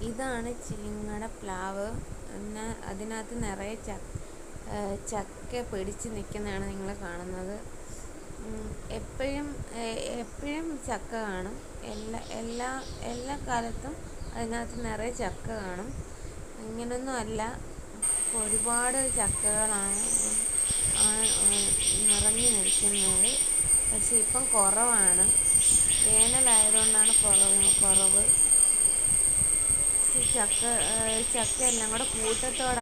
ഇതാണ് ചിങ്ങടെ പ്ലാവ്. പിന്നെ അതിനകത്ത് നിറയെ ചക്ക പിടിച്ച് നിൽക്കുന്നതാണ് നിങ്ങൾ കാണുന്നത്. എപ്പോഴും ചക്ക കാണും. എല്ലാ കാലത്തും അതിനകത്ത് നിറയെ ചക്ക കാണും. ഇങ്ങനൊന്നും അല്ല, ഒരുപാട് ചക്കകളാണ് നിറഞ്ഞു നിൽക്കുന്നത്. പക്ഷെ ഇപ്പം കുറവാണ്, വേനലായതുകൊണ്ടാണ് കുറവ്. ചക്ക എല്ലാം കൂടെ കൂട്ടത്തോടെ